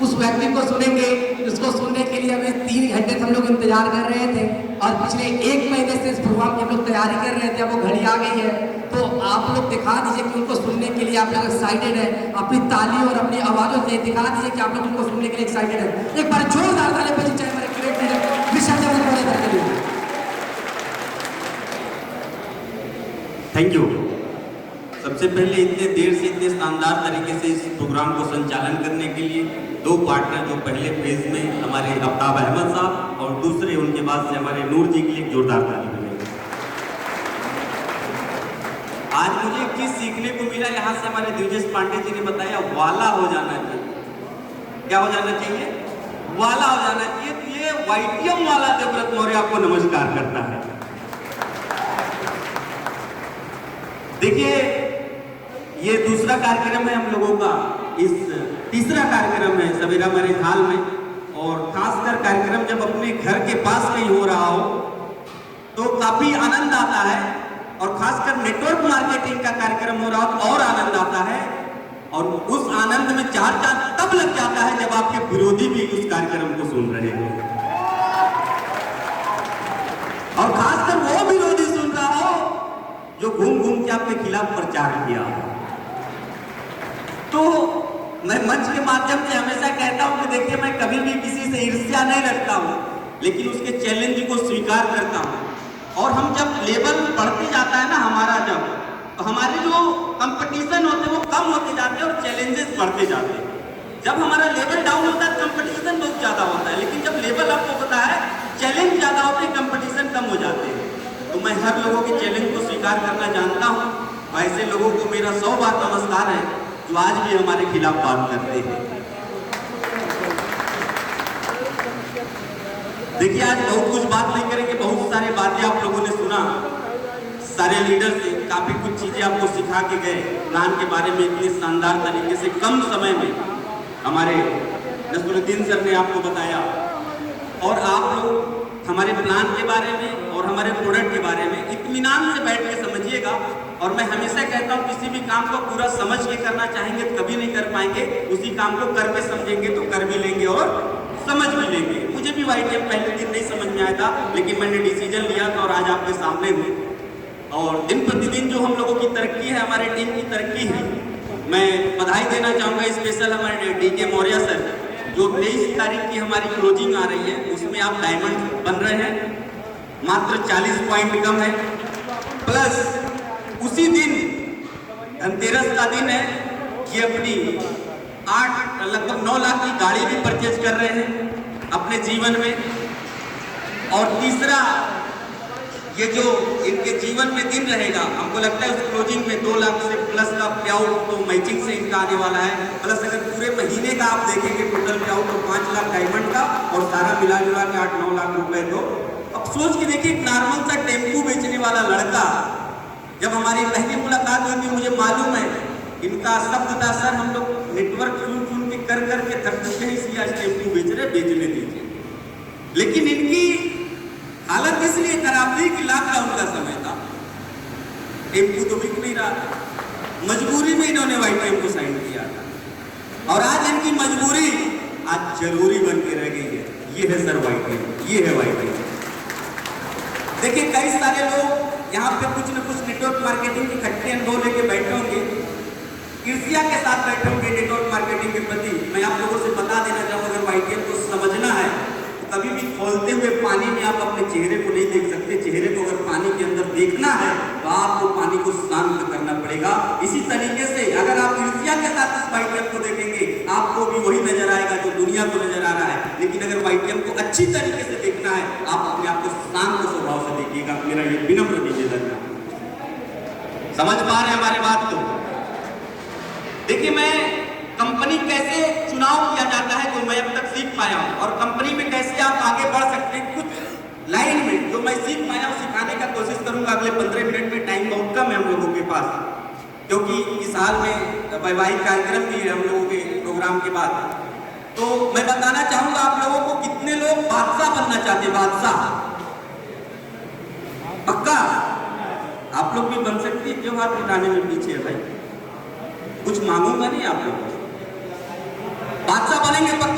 उस व्यक्ति को सुनेंगे जिसको सुनने के लिए हमें 3 घंटे से हम लोग इंतजार कर रहे थे और पिछले 1 महीने से इस प्रोग्राम की हम लोग तैयारी कर रहे थे। अब वो घड़ी आ गई है, तो आप लोग दिखा दीजिए कि उनको सुनने के लिए आप लोग एक्साइटेड है। अपनी ताली और अपनी आवाज़ों से दिखा दीजिए कि आप लोग उनको सुनने के लिए एक्साइटेड है। एक बार जोरदार ताली बजाइए चाहे हमारे ग्रेट लीडर विशाल सर के लिए। Thank you. सबसे पहले इतने देर से इतने शानदार तरीके से इस प्रोग्राम को संचालन करने के लिए 2 पार्टनर, जो पहले फेज में हमारे आफ्ताब अहमद साहब और दूसरे उनके बाद से हमारे नूर जी के लिए जोरदार ताली बजाइए। आज मुझे एक चीज सीखने को मिला, यहाँ से हमारे दिवजेश पांडे जी ने बताया वाला हो जाना चाहिए। क्या हो जाना चाहिए? वाला हो जाना चाहिए। तो ये वाईटीएम वाला देवव्रत मौर्य आपको नमस्कार करता है। देखिए, ये दूसरा कार्यक्रम है हम लोगों का, इस तीसरा कार्यक्रम है सवेरा मेरे ख्याल में। और खासकर कार्यक्रम जब अपने घर के पास कहीं हो रहा हो तो काफी आनंद आता है, और खासकर नेटवर्क मार्केटिंग का कार्यक्रम हो रहा हो तो और आनंद आता है। और उस आनंद में 4 चांद तब लग जाता है जब आपके विरोधी भी उस कार्यक्रम को सुन रहे हो, और खासकर वो विरोधी सुन रहा हो जो घूम घूम के आपके खिलाफ प्रचार किया। तो मैं मंच के माध्यम से हमेशा कहता हूं कि देखिए, मैं कभी भी किसी से ईर्ष्या नहीं रखता हूं, लेकिन उसके चैलेंज को स्वीकार करता हूं। और हम जब लेवल बढ़ते जाता है ना हमारा, तो हमारे जो कंपटीशन होते हैं वो कम होते जाते हैं और चैलेंजेस बढ़ते जाते हैं। जब हमारा लेवल डाउन होता है कंपटीशन बहुत ज्यादा होता है, लेकिन जब लेवल अप होता है चैलेंज ज्यादा होते हैं, कंपटीशन कम हो जाते हैं। तो मैं हर लोगों के चैलेंज को स्वीकार करना जानता हूं। ऐसे लोगों को मेरा 100 बार नमस्कार है जो आज भी हमारे खिलाफ बात करते हैं। देखिए, आज बहुत कुछ बात नहीं करेंगे, बहुत सारी बातें आप लोगों ने सुना। सारे लीडर से काफी कुछ चीजें आपको सिखा के गए, प्लान के बारे में इतने शानदार तरीके से कम समय में हमारे नसरुद्दीन सर ने आपको बताया। और आप लोग हमारे प्लान के बारे में और हमारे प्रोडक्ट के बारे में इत्मीनान से बैठ के समझिएगा। और मैं हमेशा कहता हूँ, किसी भी काम को पूरा समझ के करना चाहेंगे तो कभी नहीं कर पाएंगे, उसी काम को करके समझेंगे तो कर भी लेंगे और समझ भी लेंगे। मुझे भी वाईटीएम पहले दिन नहीं समझ में आया था, लेकिन मैंने डिसीजन लिया था और आज आपके सामने हूँ। और दिन प्रतिदिन जो हम लोगों की तरक्की है, हमारे टीम की तरक्की है, मैं बधाई देना चाहूँगा स्पेशल हमारे डीके मौर्य सर, जो 23 तारीख की हमारी क्लोजिंग आ रही है, उसमें आप डायमंड बन रहे हैं। मात्र 40 पॉइंट कम है, प्लस उसी दिन धनतेरस का दिन है। ये अपनी 8 लगभग 9 लाख की गाड़ी भी परचेज कर रहे हैं अपने जीवन में। और तीसरा, ये जो इनके जीवन में दिन रहेगा, हमको लगता है उस क्लोजिंग में 2 लाख से प्लस का पे आउट तो मैचिंग से इनका आने वाला है। प्लस अगर पूरे महीने का आप देखेंगे टोटल पे आउट तो 5 लाख डायमंड का और सारा मिला जुला के 8-9 लाख रुपए। तो अब सोच के देखिए, एक नॉर्मल सा टेम्पू बेचने वाला लड़का, जब हमारी पहली मुलाकात हुई थी, मुझे मालूम है इनका शब्द था, सर हम लोग नेटवर्क सुन के कर के थक चुके हैं, इसलिए आज टेम्पू बेच रहे, बेचने दीजिए। लेकिन इनकी हालत इसलिए खराब थी कि लॉकडाउन का समय था, टेम्पू तो बिक नहीं रहा था, मजबूरी में इन्होंने वाईटीएम को साइन किया था। और आज इनकी मजबूरी आज जरूरी बन के रह गई है। ये है सर वाईटीएम, ये है वाईटीएम। देखिए, कई सारे लोग यहाँ पे कुछ न कुछ नेटवर्क मार्केटिंग के खट्टे अनुभव लेके बैठे होंगे, ईर्ष्या के साथ बैठे होंगे नेटवर्क मार्केटिंग के प्रति। मैं आप लोगों से बता देना चाहूँगा, अगर वाईटीएम को समझना है तो कभी भी खोलते हुए पानी में आप अपने चेहरे को नहीं देख सकते। चेहरे को अगर पानी के अंदर देखना है तो आपको पानी को शांत करना पड़ेगा। इसी तरीके से अगर आप ईर्ष्या के साथ इस वाईटीएम को देखेंगे, आपको भी वही नजर आएगा जो दुनिया को नजर आ रहा है। लेकिन अगर वाईटीएम को अच्छी तरीके से देखना है, आप अपने आप को शांत स्वभाव से देखिएगा। मेरा ये विनम्र निवेदन है। समझ पा रहे हैं हमारे बात को? देखिए, मैं कंपनी कैसे चुनाव किया जाता है तो मैं अब तक सीख पाया हूं, और कंपनी में कैसे आप आगे बढ़ सकते हैं, कुछ लाइन में जो मैं सीख पाया हूं सिखाने का कोशिश करूंगा। अगले 15 मिनट में, टाइम बहुत कम है हम लोगों के पास, क्योंकि इस हाल में वैवाहिक कार्यक्रम भी है हम लोगों के प्रोग्राम के बाद। तो मैं बताना चाहूंगा आप लोगों को, कितने लोग बादशाह बनना चाहते हैं? बादशाह पक्का आप लोग भी बन सकती है। क्यों हाथ उठाने में पीछे है भाई? कुछ मांगूंगा नहीं आप लोग, बादशाह बनेंगे पक्का।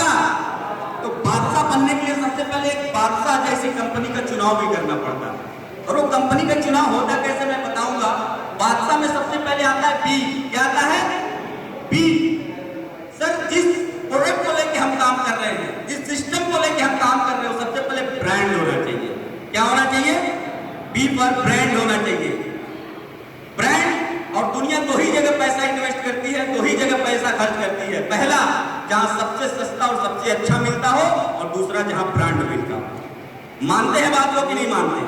बनने के लिए सबसे पहले एक बादशाह जैसी कंपनी का चुनाव भी करना पड़ता है। और वो कंपनी का चुनाव होता कैसे मैं बताऊंगा। बादशाह में सबसे पहले आता है बी। क्या आता है? बी। सर जिस प्रोडक्ट को लेके हम काम कर रहे हैं, जिस सिस्टम को लेके हम काम कर रहे हैं, सबसे पहले ब्रांड होना चाहिए। क्या होना चाहिए? बी पर ब्रांड होना चाहिए। ब्रांड और दुनिया दो ही जगह पैसा इन्वेस्ट करती है, दो ही जगह पैसा खर्च करती है। पहला जहां सबसे सस्ता और सबसे अच्छा मिलता हो, और दूसरा जहां ब्रांड मिलता हो। मानते हैं बात लोग कि नहीं मानते?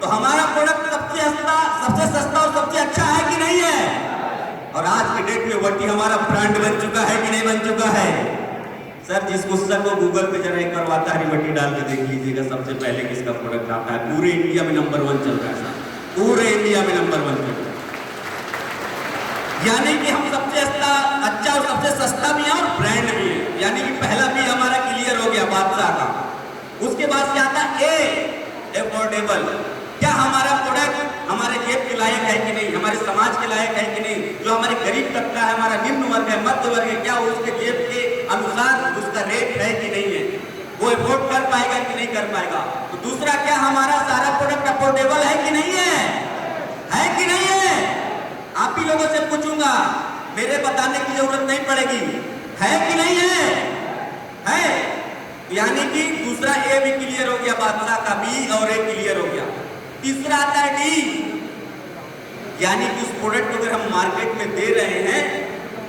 तो हमारा प्रोडक्ट सबसे सस्ता और सबसे अच्छा है कि नहीं है? और आज के डेट में वटी हमारा ब्रांड बन चुका है कि नहीं बन चुका है? सर जिस गुस्सा को गूगल पे जरा एक बार वाता हरी वटी डाल के देख लीजिएगा, सबसे पहले किसका प्रोडक्ट आता है। पूरे इंडिया में नंबर 1 चल रहा है सर, पूरे इंडिया में नंबर 1 चल रहा है। यानी कि हम सबसे अच्छा और सबसे सस्ता भी है और ब्रांड भी है। यानी कि पहला भी हमारा क्लियर हो गया बादशाह का। उसके बाद क्या आता है? ए, अफोर्डेबल। क्या हमारा प्रोडक्ट हमारे जेब के लायक है कि नहीं, हमारे समाज के लायक है कि नहीं? जो हमारे गरीब तबका है, हमारा निम्न वर्ग है, मध्य वर्ग है, क्या वो उसके जेब के अनुसार उसका रेट है कि नहीं है? वो अफोर्ड कर पाएगा कि नहीं कर पाएगा? तो दूसरा क्या हमारा सारा प्रोडक्ट अफोर्डेबल है कि नहीं है? है कि नहीं है? आप ही लोगों से पूछूंगा, मेरे बताने की जरूरत नहीं पड़ेगी। है कि नहीं है? है। यानी कि दूसरा ए भी क्लियर हो गया बादशाह का, बी और ए क्लियर हो गया। तीसरा आता है डी। यानी कि उस प्रोडक्ट को अगर हम मार्केट में दे रहे हैं,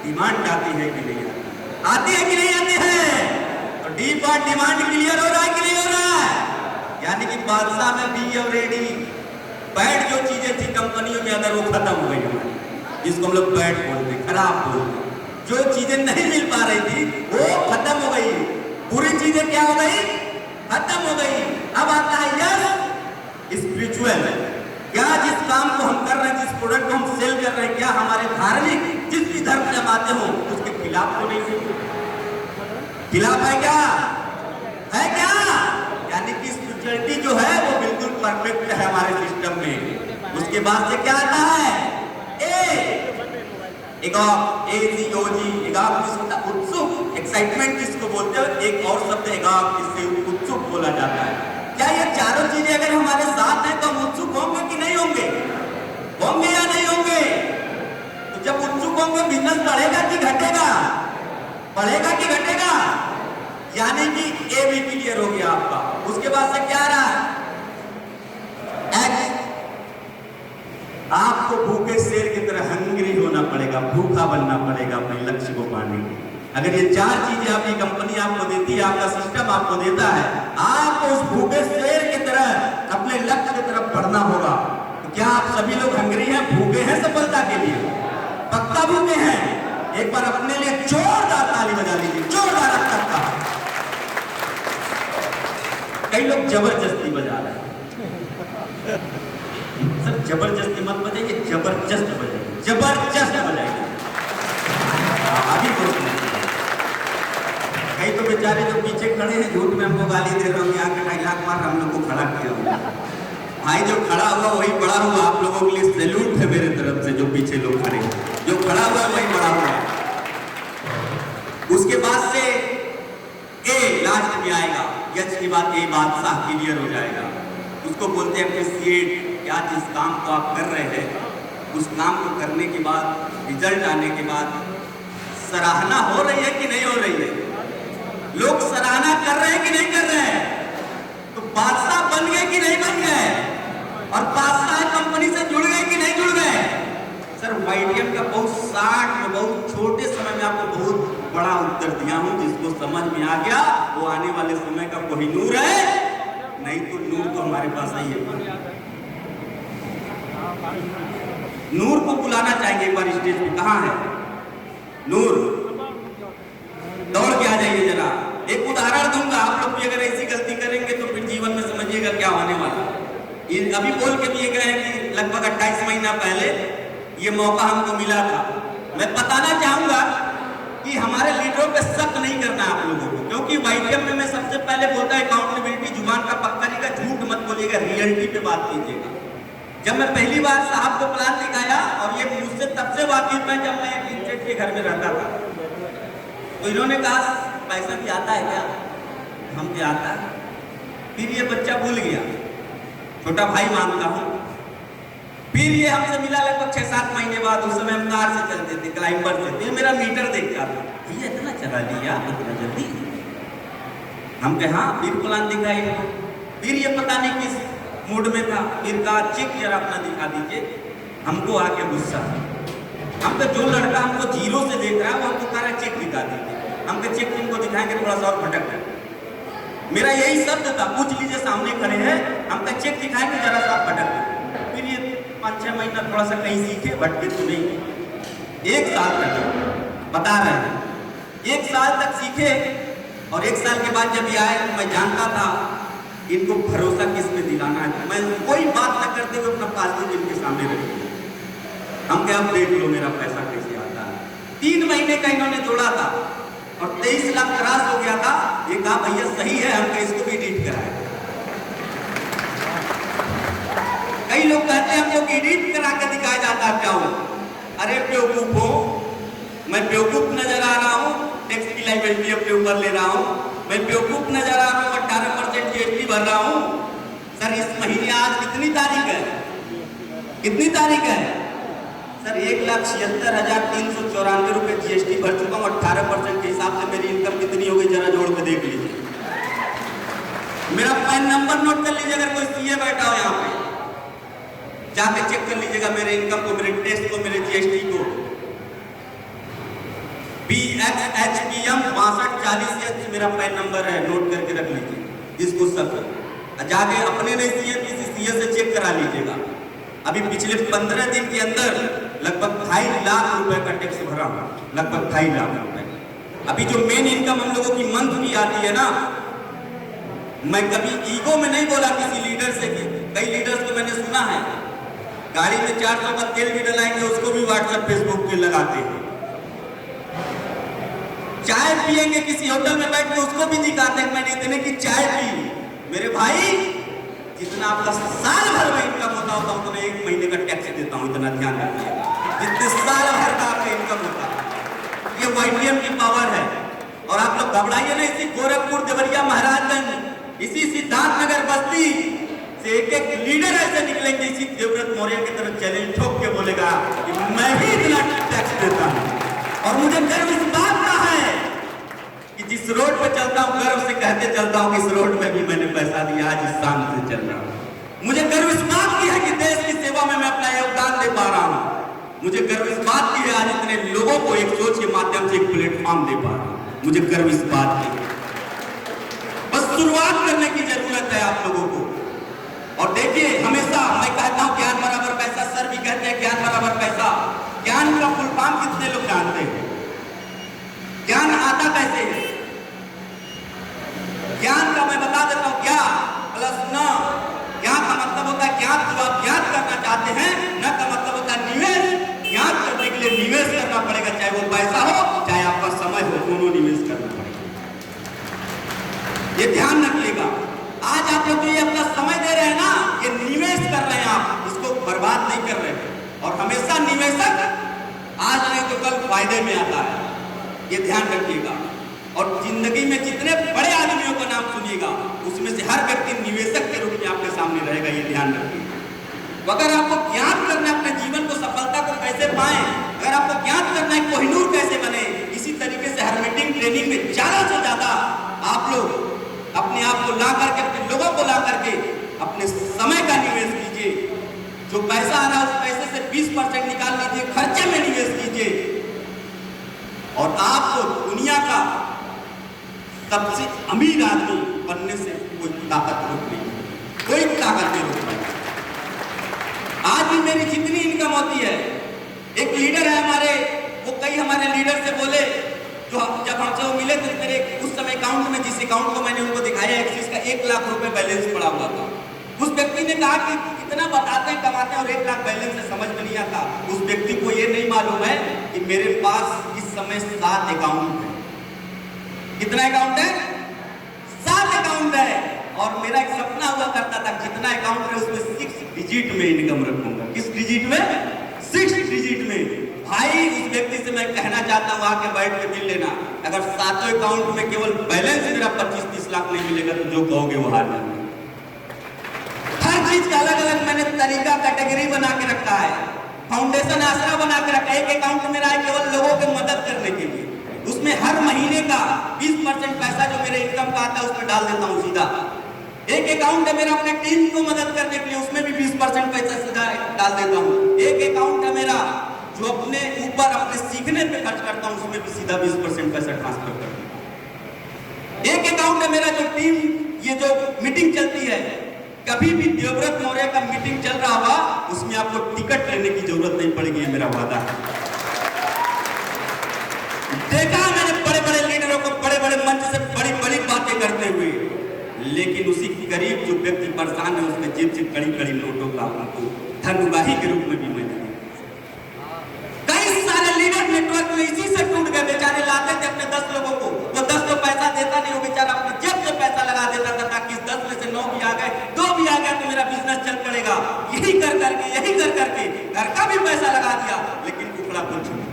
डिमांड आती है कि नहीं आती है कि नहीं आती है? तो डी पर डिमांड क्लियर हो रहा है कि नहीं हो रहा है? यानी कि बादशाह में बी और ए डी। बैड जो चीजें थी कंपनियों में अगर वो खत्म हो गई हमारी, जिसको हम लोग बैड बोलते, खराब बोलते, जो चीजें नहीं मिल पा रही थी वो खत्म हो गई। पूरी चीजें क्या हो गई? खत्म हो गई। अब आता है यस स्पिरिचुअल। क्या जिस काम को हम कर रहे हैं, जिस प्रोडक्ट को हम सेल कर रहे हैं, क्या हमारे धार्मिक जिस भी धर्म से हम आते हो उसके खिलाफ तो नहीं है? खिलाफ है क्या? है क्या? यानी कि स्पिरिचुअलिटी जो है वो बिल्कुल परफेक्ट है हमारे सिस्टम में। उसके बाद से क्या आता है? उत्सुक, एक्साइटमेंट जिसको बोलते हैं। एक और शब्द जिससे उत्सुक बोला जाता है। क्या ये चारों चीजें अगर हमारे साथ हैं तो हम उत्सुक होंगे कि नहीं होंगे? होंगे या नहीं होंगे? तो जब उत्सुक होंगे बिजनेस बढ़ेगा कि घटेगा? बढ़ेगा कि घटेगा? यानी कि ए भी क्लियर हो गया आपका। उसके बाद से क्या रहा? एक्स। आपको भूखे शेर की तरह हंग्री होना पड़ेगा, भूखा बनना पड़ेगा अपने लक्ष्य को पाने के लिए। अगर ये 4 चीजें आपकी कंपनी आपको देती है, आपका सिस्टम आपको देता है, आपको उस भूखे शेर की तरह अपने लक्ष्य की तरफ बढ़ना होगा। तो क्या आप सभी लोग हंग्री हैं, भूखे हैं सफलता के लिए? पक्का भूखे हैं? एक बार अपने लिए जोरदार ताली बजा लीजिए, जोरदार आपका। कई लोग जबरदस्ती बजा रहे हैं। सर जबरदस्ती मत बजाइए, जबरदस्त बजाइए, जबरदस्त बजाइए। अभी कई तो बेचारे जो पीछे खड़े हैं झूठ में हमको गाली दे रहे होंगे, आके डायलॉग मार हम लोग को खड़ा किया होगा। भाई जो खड़ा हुआ वही बड़ा हुआ। आप लोगों के लिए सैल्यूट है मेरे तरफ से। जो पीछे लोग खड़े हैं, जो खड़ा हुआ वही बड़ा हुआ। उसके बाद से ए लास्ट में आएगा। यस के बाद ए बादशाह क्लियर हो जाएगा। उसको बोलते हैं अप्रिशिएट। क्या जिस काम को आप कर रहे हैं उस काम को करने के बाद, रिजल्ट आने के बाद सराहना हो रही है कि नहीं हो रही है? लोग सराहना कर रहे हैं कि नहीं कर रहे हैं? तो बादशाह बन गए कि नहीं बन गए? और बादशाह कंपनी से जुड़ गए कि नहीं जुड़ गए? सर वाईटीएम का बहुत 60 में बहुत छोटे समय में आपको बहुत बड़ा उत्तर दिया हूं। जिसको समझ में आ गया वो आने वाले समय का कोहिनूर है, नहीं तो नूर तो हमारे पास ही है। नूर को बुलाना चाहिए एक बार स्टेज पे। कहां है नूर? दौड़ के आ जाइए जरा। एक उदाहरण दूंगा, आप लोग भी अगर ऐसी गलती करेंगे तो फिर जीवन में समझिएगा क्या होने वाला। अभी बोल के दिए गए हैं कि लगभग 28 महीना पहले ये मौका हमको मिला था। मैं बताना चाहूंगा कि हमारे लीडरों पे शक नहीं करना आप लोगों को, क्योंकि वाईटीएम में मैं सबसे पहले बोलता है अकाउंटेबिलिटी, जुबान का पक्का नहीं का, झूठ मत बोलिएगा, रियलिटी पे बात कीजिएगा। जब मैं पहली बार साहब को प्लान दिखाया, और ये मुझसे तब से वाकिफ है जब मैं इंटेट के घर में रहता था, तो इन्होंने कहा पैसा भी आता है क्या? हम पे आता है। फिर ये बच्चा भूल गया, छोटा भाई मानता हूँ। फिर ये हमसे मिला लगभग 6-7 महीने बाद। उस समय हम कार से चलते थे, क्लाइंबर से। ये मेरा मीटर देखता था, भैया इतना चला लिया इतना जल्दी। हम कहे हाँ, फिर प्लान दिखाई। फिर ये पता नहीं किस मूड में था, फिर कहा चेक जरा अपना दिखा दीजिए। हमको आके गुस्सा, हम जो लड़का हमको जीरो से देख रहा है वो हमको कह रहा है चेक दिखा दीजिए। हम चेक इनको दिखाएंगे थोड़ा सा और भटक है। मेरा यही शब्द था, पूछ लीजिए सामने खड़े हैं, हम चेक दिखाएंगे जरा सा भटक। फिर ये 5-6 महीना थोड़ा सा कहीं सीखे, भटके तो नहीं। 1 साल तक बता रहे हैं, 1 साल तक सीखे। और 1 साल के बाद जब ये आए तो मैं जानता था इनको भरोसा किस पे दिलाना है। मैं कोई बात न करते हुए अपना पासबुक इनके सामने रख दिया। हम क्या, अब देख लो मेरा पैसा कैसे आता है। 3 महीने का इन्होंने जोड़ा था और 23 लाख क्रॉस हो गया था। ये कहा भैया सही है, हम इसको भी एडिट कराए। कई लोग कहते हैं हमको एडिट करा के दिखाया जाता है, क्या हो? अरे बेवकूफ हो, मैं बेवकूफ नजर आ रहा हूँ, टैक्स की लायबिलिटी अपने ऊपर ले रहा हूँ। मैं बेवकूफ नजर आ रहा हूँ, 18% जीएसटी भर रहा हूँ। सर इस महीने आज कितनी तारीख है? कितनी तारीख है सर? 1,76,394 रुपए जीएसटी भर चुका हूँ। 18% के हिसाब से मेरी इनकम कितनी हो गई, जरा जोड़ के देख लीजिए। मेरा पैन नंबर नोट कर लीजिए, अगर कोई सीए बैठा हो यहाँ पे जाके चेक कर लीजिएगा मेरे इनकम को, मेरे टेस्ट को, मेरे जीएसटी को। BXHPM 6240 मेरा पैन नंबर है, नोट करके रख लीजिए। जिसको सब जाके अपने नहीं सीए, किसी सीए से चेक करा लीजिएगा। अभी पिछले 15 दिन के अंदर लगभग 2.5 लाख रुपए का टैक्स भरा हूं, लगभग 2.5 लाख रुपए। अभी जो मेन इनकम हम लोगों की मंथ की आती है ना, मैं कभी ईगो में नहीं बोला किसी लीडर से। कई लीडर्स को मैंने सुना है गाड़ी में 400 का तेल भी डलाएंगे, उसको भी व्हाट्सएप फेसबुक पे लगाते हैं। चाय पिएंगे किसी होटल में बैठ के, उसको भी दिखाते हैं मैंने इतने की चाय पी। मेरे भाई, जितना आपका साल भर में इनकम होता होता उतना 1 महीने का टैक्स देता हूं, इतना ध्यान रखिएगा। जितने साल भर का आपका इनकम होता है, ये वाईटीएम की पावर है। और आप लोग घबराइए ना, इसी गोरखपुर, देवरिया, महाराजगंज, इसी सिद्धार्थनगर, बस्ती से एक लीडर ऐसे निकलेंगे, इसी देवव्रत मौर्य की तरह चैलेंज ठोक के बोलेगा कि मैं भी इतना टैक्स देता हूं। और मुझे गर्व इस बात का है कि जिस रोड पे चलता हूं, गर्व से कहते चलता हूं कि इस रोड में भी मैंने पैसा दिया, आज इस शान से चल रहा हूं। मुझे गर्व इस बात की है कि देश की सेवा में मैं अपना योगदान दे पा रहा हूं। मुझे गर्व इस बात की है आज इतने लोगों को एक सोच के माध्यम से एक प्लेटफॉर्म दे पा रहा हूं। मुझे गर्व इस बात की। बस शुरुआत करने की जरूरत है आप लोगों को। और देखिए, हमेशा मैं कहता हूं ज्ञान बराबर पैसा। सर भी कहते हैं ज्ञान बराबर पैसा। ज्ञान का फुल फॉर्म कितने लोग जानते हैं? ज्ञान आता कैसे है? ज्ञान का मैं बता देता हूं, क्या प्लस न। ज्ञान का मतलब होता है ज्ञात, जो आप ज्ञात करना चाहते हैं। न का मतलब होता है निवेश। ज्ञात करने के लिए निवेश करना पड़ेगा, चाहे वो पैसा हो चाहे आपका समय हो, दोनों निवेश करना पड़ेगा। ये ध्यान रखिएगा। आज आप लोग जो ये अपना समय दे रहे हैं ना, ये निवेश कर रहे हैं, आप इसको बर्बाद नहीं कर रहे हैं। और हमेशा निवेशक आज नहीं तो कल फायदे में आता है, ये ध्यान रखिएगा। और जिंदगी में जितने बड़े आदमियों का नाम सुनिएगा, उसमें से हर व्यक्ति निवेशक के रूप में आपके सामने रहेगा, ये ध्यान रखिएगा। तो अगर आपको ज्ञात करना है अपने जीवन को, सफलता को कैसे पाएं, अगर आपको ज्ञात करना है कोहिनूर कैसे बने, इसी तरीके से हर मीटिंग ट्रेनिंग में ज्यादा से ज्यादा आप लोग अपने आप को ला करके, अपने लोगों को ला करके अपने समय का निवेश कीजिए। जो पैसा आ रहा है उस पैसे से 20% निकाल लीजिए, खर्चे में निवेश कीजिए। और आपको दुनिया का सबसे अमीर आदमी बनने से कोई ताकत रोक नहीं, कोई ताकत नहीं रोक पाएगी। आज भी मेरी जितनी इनकम होती है, एक लीडर है हमारे, वो कई हमारे लीडर से बोले, जो जब हमसे वो मिले थे, मेरे उस समय अकाउंट में, जिस अकाउंट को मैंने उनको दिखाया एक्सिस का 1 लाख रुपए बैलेंस पड़ा हुआ था। उस व्यक्ति ने कहा कि इतना बताते हैं कमाते हैं और 1 लाख बैलेंस से समझ में नहीं आता। उस व्यक्ति को ये नहीं मालूम है कि मेरे पास इस समय 7 अकाउंट है। कितना अकाउंट है? 7 अकाउंट है। और मेरा एक सपना हुआ करता था, जितना अकाउंट है उसमें 6 डिजिट में इनकम रखूंगा। किस डिजिट में? 6 डिजिट में। भाई उस व्यक्ति से मैं कहना चाहता हूँ आके बैठ के मिल लेना। अगर सातों अकाउंट में केवल बैलेंस मेरा 25-30 लाख नहीं मिलेगा तो जो कहोगे वो हार जाओगे। हर चीज का अलग अलग मैंने तरीका कैटेगरी बना के रखा है, फाउंडेशन आसरा बना के रखा है। एक अकाउंट मेरा है केवल लोगों की मदद करने के लिए, उसमें हर महीने का 20% पैसा जो मेरे इनकम का आता है उसमें डाल देता हूँ सीधा। एक अकाउंट है मेरा अपने टीम को मदद करने के लिए, उसमें भी 20% पैसा सीधा डाल देता हूँ। एक अकाउंट है मेरा जो अपने ऊपर अपने सीखने पे खर्च करता हूँ, उसमें भी सीधा 20% पैसा ट्रांसफर करता हूँ। एक अकाउंट है मेरा जो टीम, ये जो मीटिंग चलती है, कभी भी देवव्रत मौर्य का मीटिंग चल रहा होगा उसमें आपको टिकट लेने की जरूरत नहीं पड़ेगी, ये मेरा वादा है। देखा मैंने बड़े बड़े लीडरों को बड़े बड़े मंच से बड़ी बड़ी बातें करते हुए, लेकिन उसी गरीब जो व्यक्ति परेशान है उसके जेब से कड़ी कड़ी नोटों का आपको धनउगाही के रूप में भी मैं दिया। कई सारे लीडर नेटवर्क में इसी से टूट गए। बेचारे लाते थे अपने 10 लोगों को, वो 10 तो पैसा देता नहीं, वो बेचारा अपनी जेब से पैसा लगा देता था ताकि 10 में से 9 भी आ गए, 2 भी आ गया तो मेरा बिजनेस चल पड़ेगा। यही कर करके घर का भी पैसा लगा दिया, लेकिन उखड़ा कुछ नहीं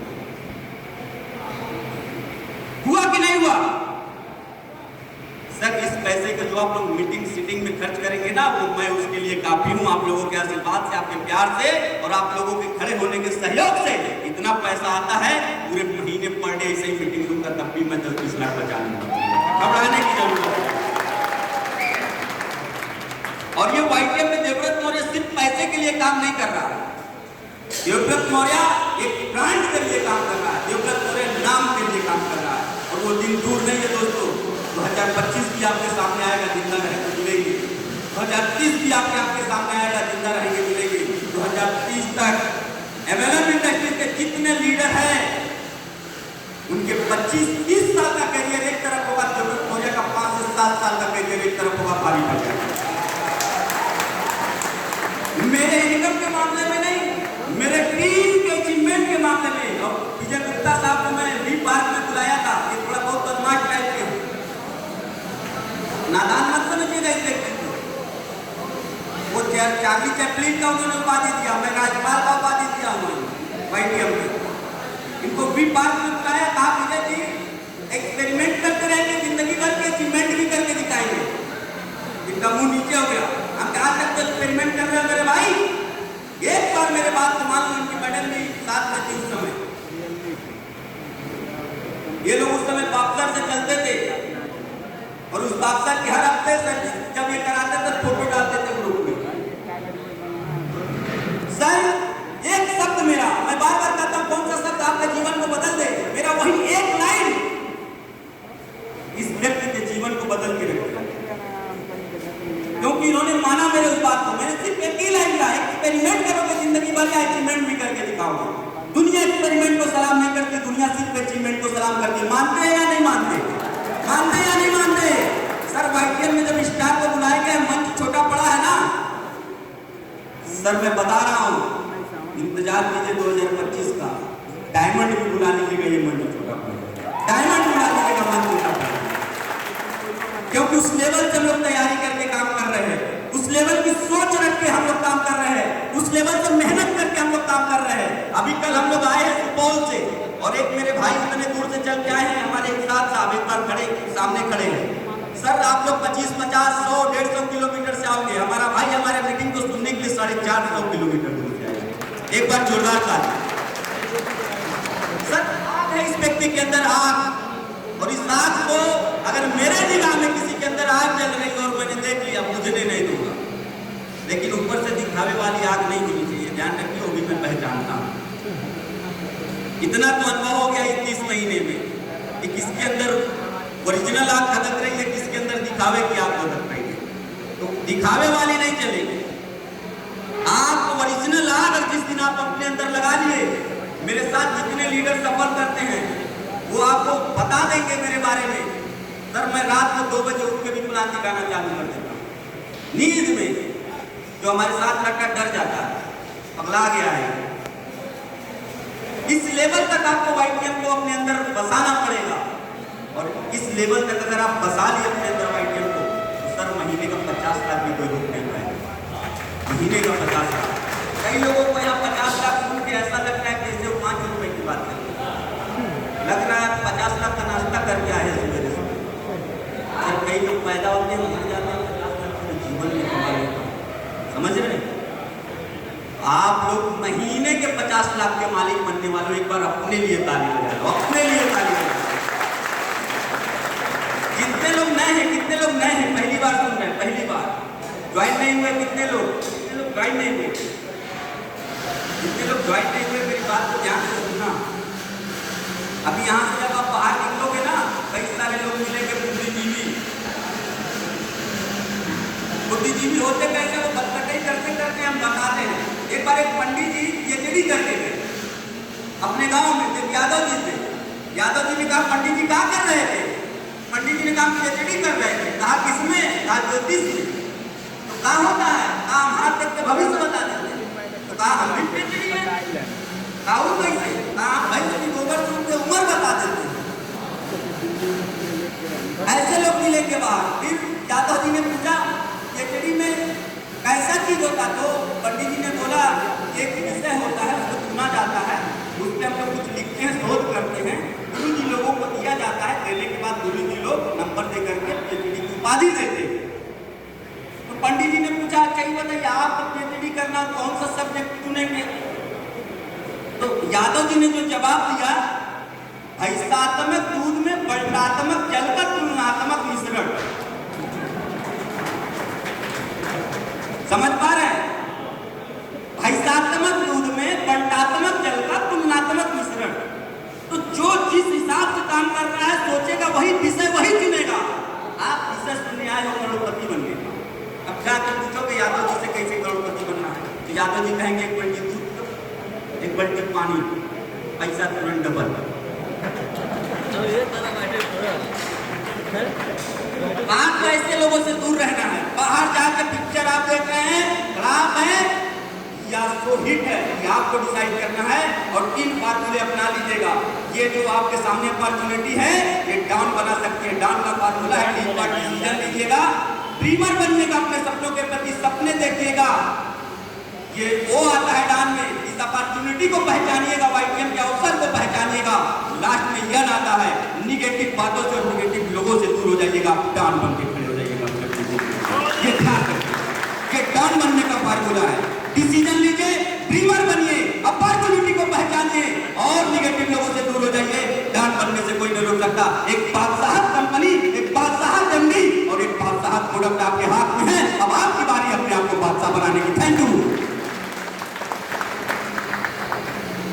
हुआ। कि नहीं हुआ सर? इस पैसे का जो आप लोग मीटिंग सीटिंग में खर्च करेंगे ना, वो मैं उसके लिए काफी हूं। आप लोगों के आशीर्वाद से, आपके प्यार से और आप लोगों के खड़े होने के सहयोग से इतना पैसा आता है पूरे महीने पर डे। ऐसे ही मीटिंग लूंगा तब भी मैं 10-20 लाख बचा लूंगा, घबराने की जरूरत है। और ये वाईटीएम में देवव्रत मौर्य सिर्फ पैसे के लिए काम नहीं कर रहा। देवव्रत मौर्य एक ब्रांड के लिए काम कर रहा है, देवव्रत मौर्य नाम के लिए काम कर रहा है। और वो दिन दूर नहीं है दोस्तों, 2025 भी आपके सामने आएगा, जिंदा रहेंगे मिलेंगे। 2030 भी आपके सामने आएगा, जिंदा रहेंगे मिलेंगे। 2030 तक एमएलएम इंडस्ट्री के जितने लीडर हैं उनके 25-30 साल का करियर एक तरफ होगा, देवव्रत मौर्य का 5 से 7 साल का करियर एक तरफ होगा। भारी पड़ जाएगा। मेरे इनकम के मामले में नहीं, मेरे टीम के अचीवमेंट के मामले में। और विजय गुप्ता साहब को मैंने वी पार्क में बुलाया था, ये थोड़ा बहुत बदमाश टाइप के, नादान मत समझिएगा इस व्यक्ति को। वो चार्ली चैपलिन का उन्होंने उपाधि दिया, मैं राज्यपाल का उपाधि दिया उन्होंने वाईटीएम में। इनको वी पार्क में बुलाया, कहा विजय जी एक्सपेरिमेंट करते रहेंगे, जिंदगी भर के अचीवमेंट भी करके दिखाएंगे। इनका मुंह नीचे हो गया। हम कहा तक एक्सपेरिमेंट कर रहे हो मेरे भाई? एक बार मेरे बात को मान लो। इनकी मेडल भी साथ में थी उस समय। ये लोग उस समय बॉक्सर से चलते थे और उस बॉक्सर के हर हफ्ते से जब ये कराते थे फोटो डालते थे ग्रुप में। सर एक शब्द मेरा, मैं बार बार कहता हूं कौन सा शब्द आपके जीवन को बदल दे, मेरा वही एक लाइन इस व्यक्ति के जीवन को बदल के रखेगा। क्योंकि इन्होंने माना मेरे उस बात को। मैंने सिर्फ एक ही लाइन कहा, एक्सपेरिमेंट करोगे जिंदगी भर या अचीवमेंट भी करके दिखाओगे। दुनिया एक्सपेरिमेंट को सलाम नहीं करती, दुनिया सिर्फ अचीवमेंट को सलाम करती है। मानते हैं या नहीं मानते? मानते या नहीं मानते? सर वाईटीएम में जब स्टार को बुलाएंगे, मंच छोटा पड़ा है ना सर, मैं बता रहा हूं, इंतजार कीजिए 2025 का। डायमंड भी बुला लीजिएगा, ये मंच छोटा पड़ेगा। डायमंड बुला लीजिएगा, मंच छोटा पड़ेगा। क्योंकि उस लेवल से हम लोग तैयारी करके काम कर रहे हैं, उस लेवल की सोच रख के हम लोग काम कर रहे हैं, उस लेवल से मेहनत करके हम लोग काम कर रहे हैं। अभी कल हम लोग आए हैं सुपौल से, और एक मेरे भाई इतने दूर से चल के आए हैं, हमारे एक साथ साहब एक बार खड़े सामने खड़े हैं। सर आप लोग 25, 50, 100, 150 किलोमीटर से आओगे। हमारा भाई हमारे मीटिंग को सुनने के लिए 450 किलोमीटर दूर से आए। एक बार जोरदार ताली। सर आग है इस व्यक्ति के अंदर, आग। और इस आग को अगर मेरे निगाह में किसी के अंदर आग जल रही और मैंने देख लिया, बुझने नहीं दूंगा। लेकिन ऊपर से दिखावे वाली आग नहीं होनी चाहिए, ध्यान रखिए, वो भी मैं पहचानता हूं। इतना तो अनुभव हो गया इस 30 महीने में कि किसके अंदर ओरिजिनल आग खदक रही है, किसके अंदर दिखावे की आग खदक रही है। तो दिखावे वाली नहीं चलेगी। आग ओरिजिनल आग जिस दिन आप अपने अंदर लगा लिए, मेरे साथ जितने लीडर सफर करते हैं वो आपको बता देंगे मेरे बारे में। सर मैं रात में 2 बजे उठ के भी प्लान दिखाना चालू कर देता हूँ। नींद में जो हमारे साथ लड़का डर जाता है, पगला गया है। इस लेवल तक आपको वाईटीएम को अपने अंदर बसाना पड़ेगा। और इस लेवल तक अगर आप बसा लिए अपने अंदर वाईटीएम को, तो सर महीने का 50 लाख भी कोई रोक नहीं पाएगा। महीने का 50 लाख। कई लोगों को यहाँ 50 लाख सुन के ऐसा लगता है कि जैसे 5 रुपए 50 लाख का नाश्ता करके आए हैं सवेरे सुबह। और कई लोग पैदा होते हैं मर जाते हैं, 50 लाख पूरे जीवन में कमा लेते हैं। समझ रहे हैं? आप लोग महीने के 50 लाख के मालिक बनने वाले, एक बार अपने लिए ताली बजा लो, अपने लिए ताली बजा लो। कितने लोग नए हैं, कितने लोग नए हैं, पहली बार सुन रहे हैं, पहली बार ज्वाइन नहीं हुए, कितने लोग ज्वाइन नहीं हुए, कितने लोग ज्वाइन नहीं हुए, मेरी बात को ध्यान से सुनना। अभी यहाँ से जब आप बाहर निकलोगे ना, कई सारे लोग मिलेंगे बुद्धिजीवी होते कैसे, वो बतकही करते करते हम बताते हैं। एक बार एक पंडित जी पीएचडी करके गए अपने गांव में, जब यादव जी थे, यादव जी ने कहा पंडित जी क्या कर रहे थे? पंडित जी ने कहा पीएचडी कर रहे थे। कहा किसमें? कहा ज्योतिष में। तो कहा होता है? कहा हम हाथ देख के भविष्य बता देते हैं। तो कहा हम भी पीएचडी है। कहा वो कैसे? कहा भैंस की गोबर से उनके उम्र बता देते हैं। ऐसे लोग मिले के बाद फिर यादव जी ने पूछा पीएचडी में कैसा चीज होता? तो पंडित जी ने बोला एक विषय होता है, उसको चुना जाता है, उस पर हम लोग कुछ लिखते हैं, शोध करते हैं, गुरु जी लोगों को दिया जाता है, देने के बाद गुरु जी लोग नंबर दे करके पीएचडी की उपाधि देते हैं। तो पंडित जी ने पूछा अच्छा ये बताइए आप पीएचडी करना कौन सा सब्जेक्ट चुनेंगे? तो यादव जी ने जो जवाब दिया, भैंसात्मक दूध में वर्णात्मक जल का तुलनात्मक मिश्रण। समझ पा रहे हैं? भैंसात्मक दूध में वर्णात्मक जल का तुलनात्मक मिश्रण। तो जो जिस हिसाब से काम कर रहा है सोचेगा वही विषय वही चुनेगा। आप विषय सुनने आए हो करोड़पति बनने, अब जाकर पूछोगे यादव जी से कैसे करोड़पति बनना है, तो यादव जी कहेंगे एक बाल्टी दूध, एक बाल्टी पानी, पैसा तुरंत डबल। आपको ऐसे लोगों से दूर रहना है। बाहर जाकर पिक्चर आप देख रहे हैं, खराब है या सो हिट है, ये आपको डिसाइड करना है और 3 फार्मूले अपना लीजिएगा। ये जो आपके सामने अपॉर्चुनिटी है, ये डॉन बना सकती है। डॉन का फार्मूला है, 3 बार डिसीजन लीजिएगा, ड्रीमर बनिएगा, अपने सपनों के प्रति सपने देखिएगा। ये वो आता है डॉन में, इस अपॉर्चुनिटी को पहचानिएगा, वाईटीएम के अवसर को पहचानिएगा। लास्ट में यह आता है, निगेटिव बातों से और निगेटिव लोगों से दूर हो जाइएगा, डॉन बन के खड़े हो जाइएगा। ये ध्यान रखिए, ये डॉन बनने का फार्मूला है। डिसीजन लीजिए, ड्रीमर बनिए, अपॉर्चुनिटी को पहचानिए और निगेटिव लोगों से दूर हो जाइए। डॉन बनने से कोई नहीं रोक सकता। एक बात